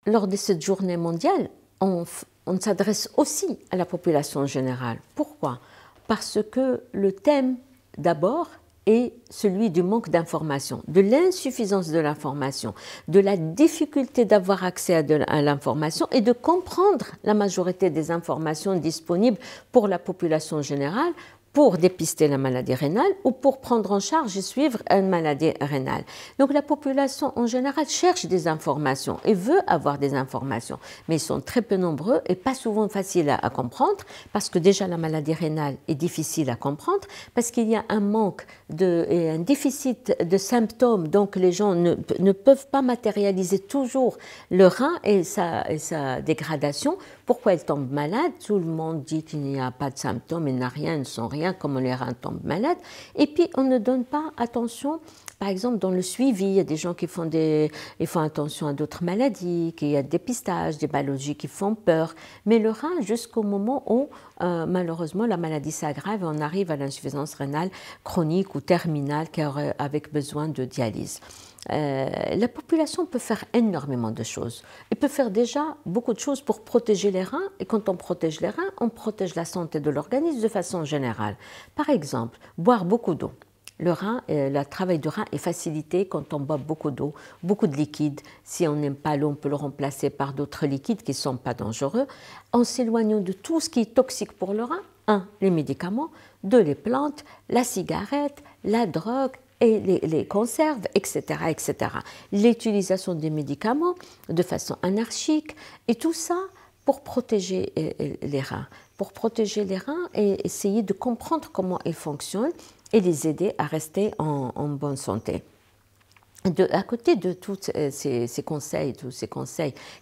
lors de cette journée mondiale, on s'adresse aussi à la population générale. Pourquoi? Parce que le thème, d'abord, est celui du manque d'information, de l'insuffisance de l'information, de la difficulté d'avoir accès à l'information et de comprendre la majorité des informations disponibles pour la population générale, pour dépister la maladie rénale ou pour prendre en charge et suivre une maladie rénale. Donc la population en général cherche des informations et veut avoir des informations, mais ils sont très peu nombreux et pas souvent faciles à comprendre parce que déjà la maladie rénale est difficile à comprendre, parce qu'il y a un manque et un déficit de symptômes, donc les gens ne peuvent pas matérialiser toujours le rein et sa dégradation. Pourquoi ils tombent malades? Tout le monde dit qu'il n'y a pas de symptômes, il n'y a rien, ils ne sont rien, comment les reins tombent malades. Et puis, on ne donne pas attention, par exemple, dans le suivi, il y a des gens qui font attention à d'autres maladies, qu'il y a des dépistages, des pathologies qui font peur. Mais le rein, jusqu'au moment où, malheureusement, la maladie s'aggrave et on arrive à l'insuffisance rénale chronique ou terminale avec besoin de dialyse. La population peut faire énormément de choses. Elle peut faire déjà beaucoup de choses pour protéger les reins. Et quand on protège les reins, on protège la santé de l'organisme de façon générale. Par exemple, boire beaucoup d'eau. Le travail du rein est facilité quand on boit beaucoup d'eau, beaucoup de liquide. Si on n'aime pas l'eau, on peut le remplacer par d'autres liquides qui ne sont pas dangereux, en s'éloignant de tout ce qui est toxique pour le rein. 1. Les médicaments, 2. Les plantes, la cigarette, la drogue, et les conserves, etc., etc. L'utilisation des médicaments de façon anarchique, et tout ça pour protéger les reins. Pour protéger les reins et essayer de comprendre comment ils fonctionnent et les aider à rester en bonne santé. À côté de tous ces conseils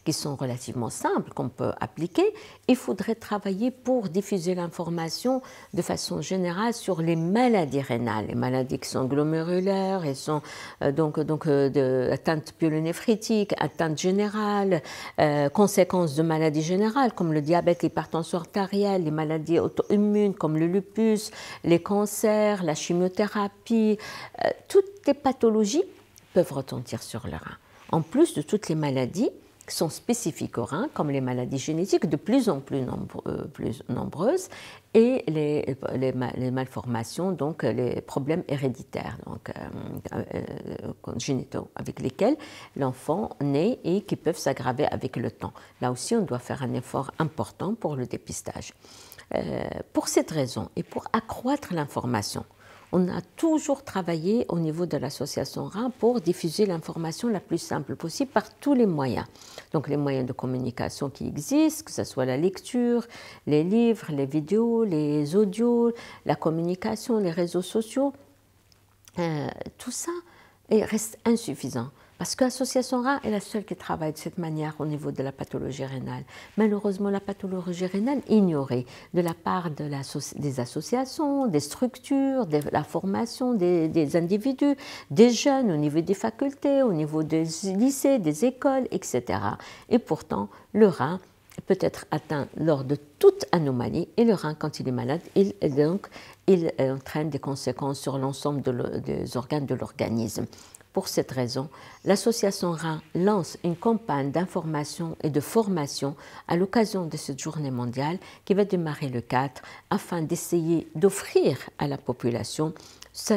qui sont relativement simples, qu'on peut appliquer, il faudrait travailler pour diffuser l'information de façon générale sur les maladies rénales, les maladies qui sont glomérulaires et sont atteintes pyélonéphrétiques, atteintes générales, conséquences de maladies générales comme le diabète, l'hypertension artérielle, les maladies auto-immunes comme le lupus, les cancers, la chimiothérapie, toutes les pathologies peuvent retentir sur le rein. En plus de toutes les maladies qui sont spécifiques au rein, comme les maladies génétiques de plus en plus nombreuses, et les malformations, donc les problèmes héréditaires, donc congénitaux, avec lesquels l'enfant naît et qui peuvent s'aggraver avec le temps. Là aussi, on doit faire un effort important pour le dépistage. Pour cette raison et pour accroître l'information, on a toujours travaillé au niveau de l'association rein pour diffuser l'information la plus simple possible par tous les moyens. Donc les moyens de communication qui existent, que ce soit la lecture, les livres, les vidéos, les audios, la communication, les réseaux sociaux, tout ça reste insuffisant. Parce que l'Association rein est la seule qui travaille de cette manière au niveau de la pathologie rénale. Malheureusement, la pathologie rénale est ignorée de la part des associations, des structures, de la formation des individus, des jeunes au niveau des facultés, au niveau des lycées, des écoles, etc. Et pourtant, le rein peut être atteint lors de toute anomalie et le rein, quand il est malade, il entraîne des conséquences sur l'ensemble des organes de l'organisme. Pour cette raison, l'association rein lance une campagne d'information et de formation à l'occasion de cette journée mondiale qui va démarrer le 4 afin d'essayer d'offrir à la population,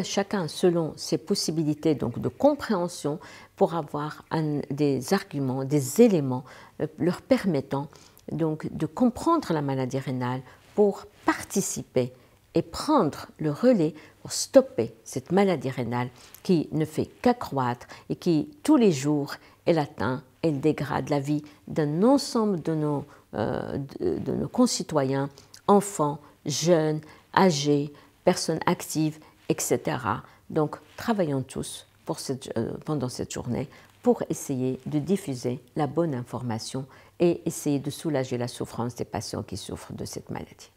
chacun selon ses possibilités donc de compréhension, pour avoir des arguments, des éléments leur permettant donc de comprendre la maladie rénale pour participer et prendre le relais pour stopper cette maladie rénale qui ne fait qu'accroître et qui, tous les jours, elle atteint, elle dégrade la vie d'un ensemble de nos concitoyens, enfants, jeunes, âgés, personnes actives, etc. Donc, travaillons tous pendant cette journée pour essayer de diffuser la bonne information et essayer de soulager la souffrance des patients qui souffrent de cette maladie.